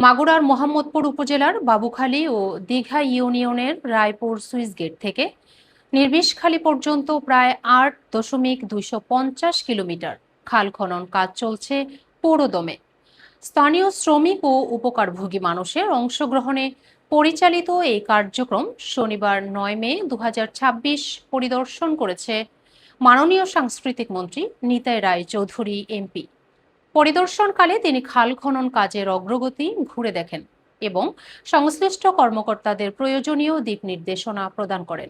মাগুরার মোহাম্মদপুর উপজেলার বাবুখালী ও দীঘা ইউনিয়নের রায়পুর সুইচ গেট থেকে নির্বিষখালী পর্যন্ত প্রায় 8.250 কিলোমিটার খাল খনন কাজ চলছে পুরোদমে। স্থানীয় শ্রমিক ও উপকারভোগী মানুষের অংশগ্রহণে পরিচালিত এই কার্যক্রম শনিবার 9 মে 2026 পরিদর্শন করেছে মাননীয় সাংস্কৃতিক মন্ত্রী নিতাই রায় চৌধুরী এমপি। পরিদর্শনকালে তিনি খাল খনন কাজের অগ্রগতি ঘুরে দেখেন এবং সংশ্লিষ্ট কর্মকর্তাদের প্রয়োজনীয় দিক নির্দেশনা প্রদান করেন।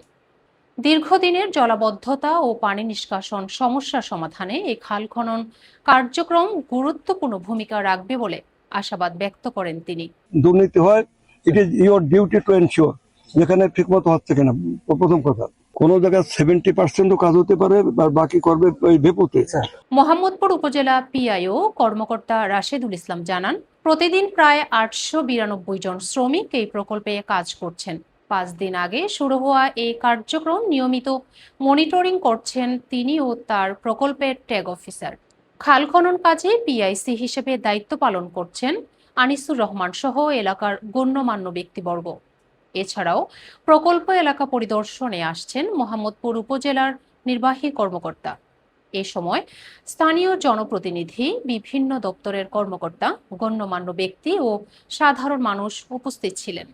দীর্ঘদিনের জলাবদ্ধতা ও পানি নিষ্কাশন সমস্যা সমাধানে এই খাল খনন কার্যক্রম গুরুত্বপূর্ণ ভূমিকা রাখবে বলে আশাবাদ ব্যক্ত করেন তিনি। দুর্নীতি হয়, it is your duty to ensure যেখানে ঠিকমতো হচ্ছে কিনা। প্রথম কথা, কোনো জায়গায় 70% কাজ হতে পারে, আর বাকি করবে ওই ভেপুতে। মোহাম্মদপুর উপজেলা পিআইও কর্মকর্তা রাশেদুল ইসলাম জানান, প্রতিদিন প্রায় 892 জন শ্রমিক এই প্রকল্পে কাজ করছেন। 5 দিন আগে শুরু হওয়া এই কার্যক্রম নিয়মিত মনিটরিং করছেন তিনি ও তার প্রকল্পের ট্যাগ অফিসার। খাল খনন কাজে পিআইসি হিসেবে দায়িত্ব পালন করছেন আনিসুর রহমান সহ এলাকার গণ্যমান্য ব্যক্তিবর্গ। এছাড়াও প্রকল্প এলাকা পরিদর্শনে আসছেন মোহাম্মদপুর উপজেলার নির্বাহী কর্মকর্তা। এ সময় স্থানীয় জনপ্রতিনিধি, বিভিন্ন দপ্তরের কর্মকর্তা, গণ্যমান্য ব্যক্তি ও সাধারণ মানুষ উপস্থিত ছিলেন।